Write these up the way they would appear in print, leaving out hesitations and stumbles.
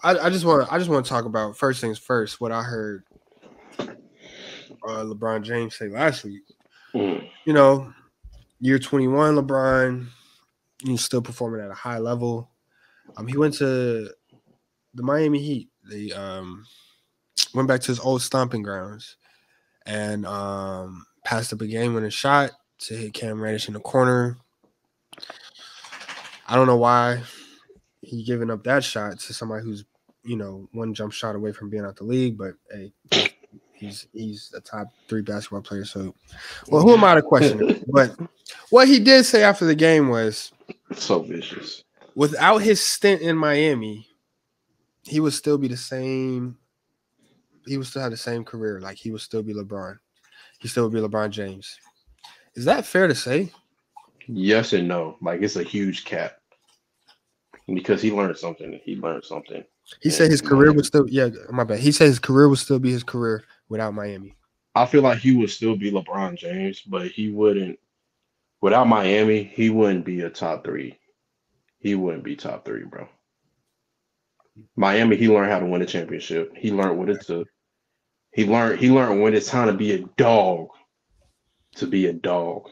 I just want to talk about first things first. What I heard LeBron James say last week. Mm. You know, year 21, LeBron, he's still performing at a high level. He went to the Miami Heat. They went back to his old stomping grounds and passed up a game-winning shot to hit Cam Reddish in the corner. I don't know why he giving up that shot to somebody who's, one jump shot away from being out the league. But hey, he's a top 3 basketball player. So, well, who am I to question him? But what he did say after the game was so vicious. Without his stint in Miami, he would still be the same. He would still have the same career. Like, he would still be LeBron. He still would be LeBron James. Is that fair to say? Yes and no. Like, it's a huge cap because he learned something. He said his career would still. Yeah, my bad. He said his career would still be his career without Miami. I feel like he would still be LeBron James, but he wouldn't. Without Miami, he wouldn't be a top 3. He wouldn't be top 3, bro. Miami, he learned how to win a championship. He learned what it took. He learned when it's time to be a dog. To be a dog.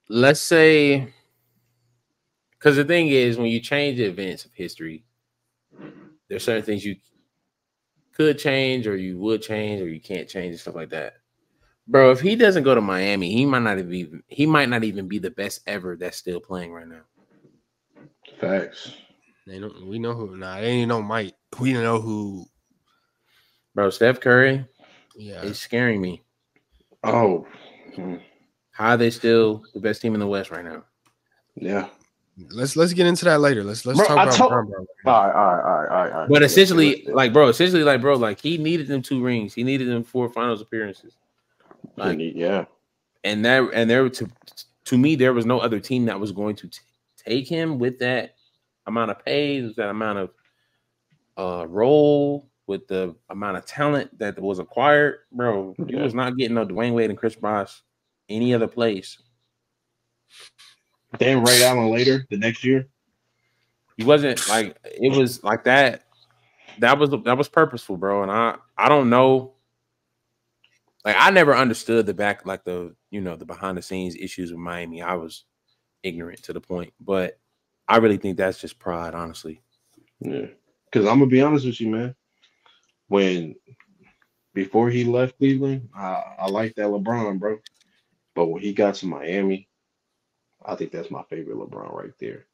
Let's say, because the thing is, when you change the events of history, there's certain things you could change, or you would change, or you can't change, and stuff like that. Bro, if he doesn't go to Miami, he might not even be the best ever that's still playing right now. Facts. We know who. Nah, they ain't no Mike. We know who. Bro, Steph Curry. Yeah, it's scaring me. Oh, how are they still the best team in the West right now? Yeah. Let's get into that later. Let's talk about Brown. All right. But essentially, he needed them 2 rings. He needed them 4 finals appearances. Yeah. And there to me, there was no other team that was going to take him with that amount of pay, with that amount of role, with the amount of talent that was acquired. Bro, he was not getting no Dwayne Wade and Chris Bosh any other place. Then Ray Allen later the next year. He wasn't like it was like that. That was purposeful, bro. And I don't know. Like, I never understood the behind the scenes issues with Miami. I was ignorant to the point, but I really think that's just pride, honestly. Yeah, because I'm gonna be honest with you, man. Before he left Cleveland, I liked that LeBron, bro. But when he got to Miami, I think that's my favorite LeBron right there.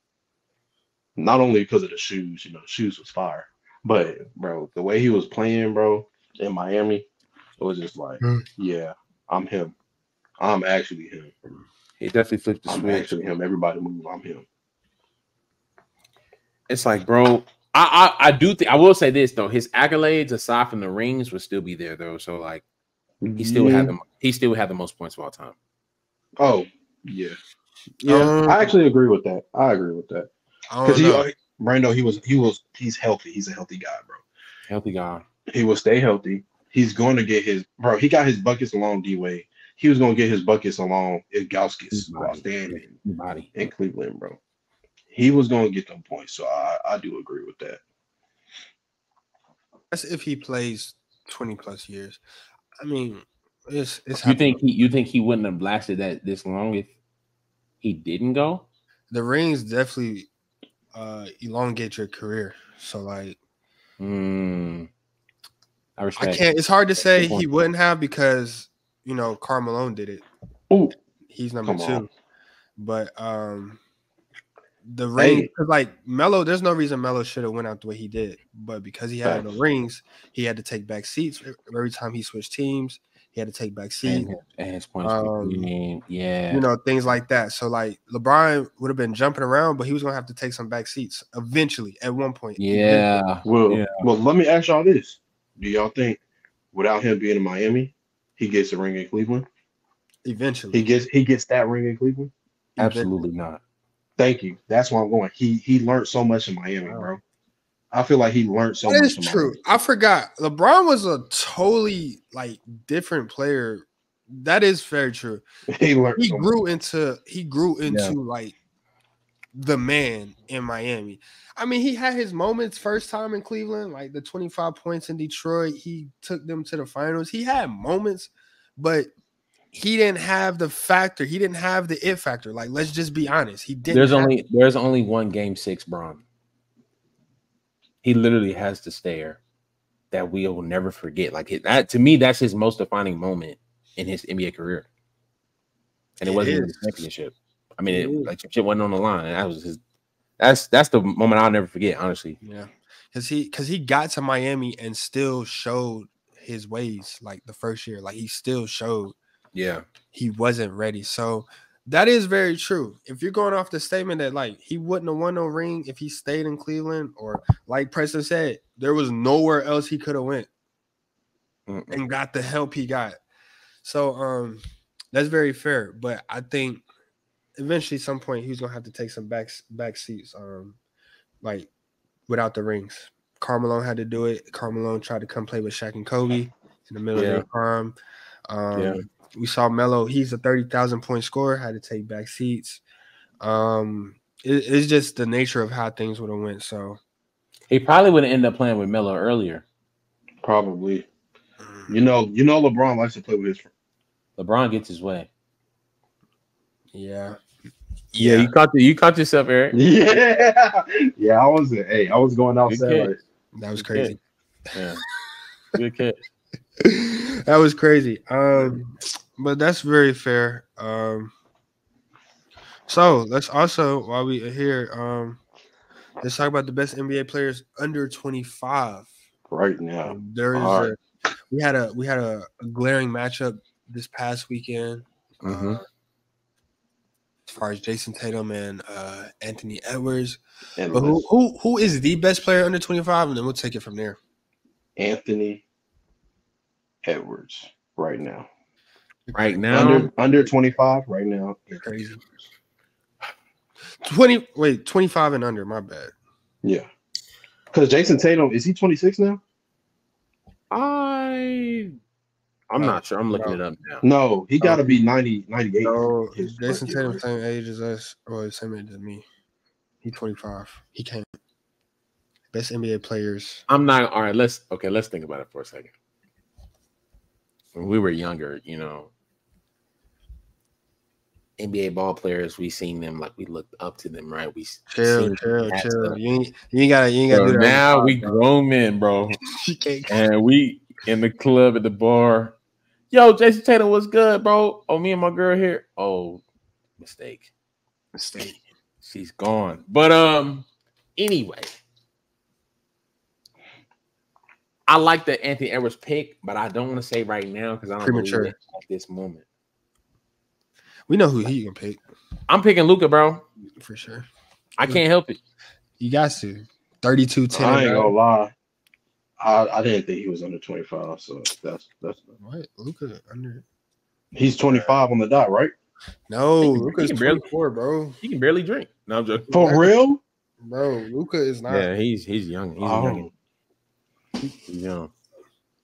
Not only because of the shoes, the shoes was fire, but bro, the way he was playing, bro, in Miami, it was just like, yeah, I'm him. I'm actually him. He definitely flipped the switch. I'm actually him. Everybody move. I'm him. It's like, bro, I do think I will say this though. His accolades aside from the rings would still be there though. So like, he still had them. He still had the most points of all time. Oh yeah. I actually agree with that. Because Brando, he's healthy. He's a healthy guy, bro. Healthy guy. He will stay healthy. He's going to get he got his buckets along D-Wade. He was going to get his buckets along Ilgauskas while staying in Cleveland, bro. He was going to get them points. So I do agree with that. That's if he plays 20 plus years. I mean, it's you think he wouldn't have lasted that this long if he didn't go? The rings definitely elongate your career. So like, I respect. It's hard to say he wouldn't have because Karl Malone did it. Ooh, he's number 2. But the ring, like Melo, there's no reason Melo should have went out the way he did. But because he had no rings, he had to take back seats every time he switched teams. He had to take back seats. And his points, things like that. So like LeBron would have been jumping around, but he was gonna have to take some back seats eventually at one point. Yeah. Well, let me ask y'all this: do y'all think without him being in Miami, he gets a ring in Cleveland? Eventually, he gets that ring in Cleveland. Absolutely not. Thank you. That's where I'm going. He learned so much in Miami, bro. I feel like he learned so much. That is true. I forgot. LeBron was a totally different player. That is very true. He learned. He grew into like the man in Miami. I mean, he had his moments first time in Cleveland, like the 25 points in Detroit. He took them to the finals. He had moments, but he didn't have the factor. He didn't have the it factor. Like, let's just be honest. He didn't. There's only one Game 6, Bron. He literally has to stare that we will never forget. Like to me, that's his most defining moment in his NBA career. And it wasn't even a championship. I mean, like shit wasn't on the line. And that was his. That's the moment I'll never forget, honestly. Yeah, because he got to Miami and still showed his ways. Like the first year, like he still showed. Yeah, he wasn't ready. So that is very true. If you're going off the statement that like he wouldn't have won no ring if he stayed in Cleveland, or like Preston said, there was nowhere else he could have went and got the help he got. So that's very fair. But I think eventually, some point, he's gonna have to take some back seats, like without the rings. Carmelo had to do it. Carmelo tried to come play with Shaq and Kobe in the middle of their prime. We saw Melo. He's a 30,000 point scorer. Had to take back seats. It's just the nature of how things would have went. So he probably would have ended up playing with Melo earlier. Probably. You know, LeBron likes to play with his friends. LeBron gets his way. Yeah. You caught yourself, Eric. Yeah. I was going outside. That was crazy. Yeah. Good catch. That was crazy. But that's very fair. So let's also, while we are here, let's talk about the best NBA players under 25 right now. There is we had a glaring matchup this past weekend. As far as Jason Tatum and Anthony Edwards. But who is the best player under 25? And then we'll take it from there. Anthony Edwards right now. Right now? Under 25 right now. Crazy. 25 and under, my bad. Yeah. Because Jason Tatum, is he 26 now? I'm not sure. I'm looking it up now. No, he got to be 98. No, Jason Tatum same age as us, or same age as me. He's 25. He can't. Best NBA players. I'm not. All right, let's think about it for a second. When we were younger, NBA ball players, we seen them like we looked up to them, right? We chill. You ain't gotta do that. Now we grown men, bro. And we in the club at the bar. Yo, Jason Tatum was good, bro. Oh, me and my girl here. Oh, mistake. She's gone. But anyway. I like the Anthony Edwards pick, but I don't want to say right now because I don't believe it at this moment. We know who he gonna pick. I'm picking Luka, bro. For sure. I can't help it. You got to. 32-10. I ain't gonna lie. I didn't think he was under 25, so that's what Luka under. He's 25 on the dot, right? No, Luka's 24, bro. He can barely drink. No, I'm joking. For real? Bro, Luka is not. Yeah, he's young. He's young.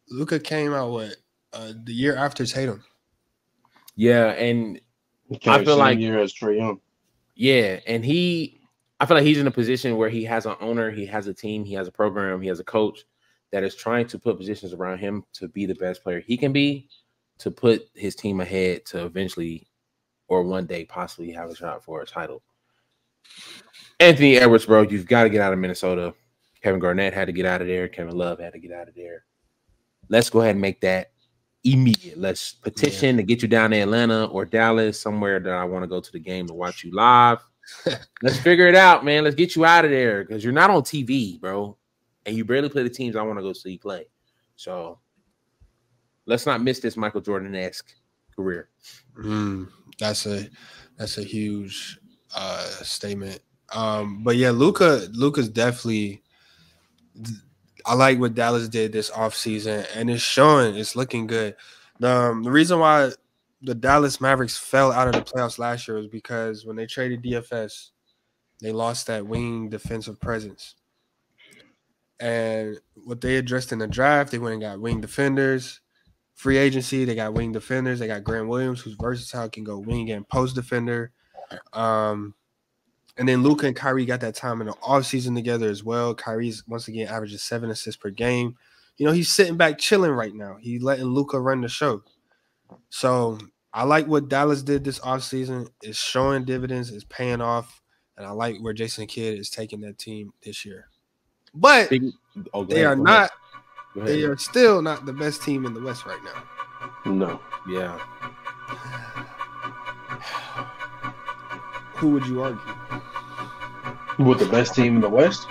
Luka came out the year after Tatum. Yeah, and I feel like year as Trae Young. Yeah, and I feel like he's in a position where he has an owner, he has a team, he has a program, he has a coach that is trying to put positions around him to be the best player he can be, to put his team ahead to eventually or one day possibly have a shot for a title. Anthony Edwards, bro, you've got to get out of Minnesota. Kevin Garnett had to get out of there. Kevin Love had to get out of there. Let's go ahead and make that immediate. Let's petition to get you down to Atlanta or Dallas, somewhere that I want to go to the game to watch you live. Let's figure it out, man. Let's get you out of there because you're not on TV, bro. And you barely play the teams I want to go see play. So let's not miss this Michael Jordan-esque career. That's a huge statement. But yeah, Luka's definitely. I like what Dallas did this offseason, and it's showing. It's looking good. The reason why the Dallas Mavericks fell out of the playoffs last year was because when they traded DFS, they lost that wing defensive presence. And what they addressed in the draft, they went and got wing defenders. Free agency, they got wing defenders. They got Grant Williams, who's versatile, can go wing and post defender. And then Luka and Kyrie got that time in the offseason together as well. Kyrie's once again averages 7 assists per game. You know, he's sitting back chilling right now. He's letting Luka run the show. So I like what Dallas did this offseason. It's showing dividends, it's paying off. And I like where Jason Kidd is taking that team this year. But they are still not the best team in the West right now. No. Yeah. Who would you argue? With the best team in the West?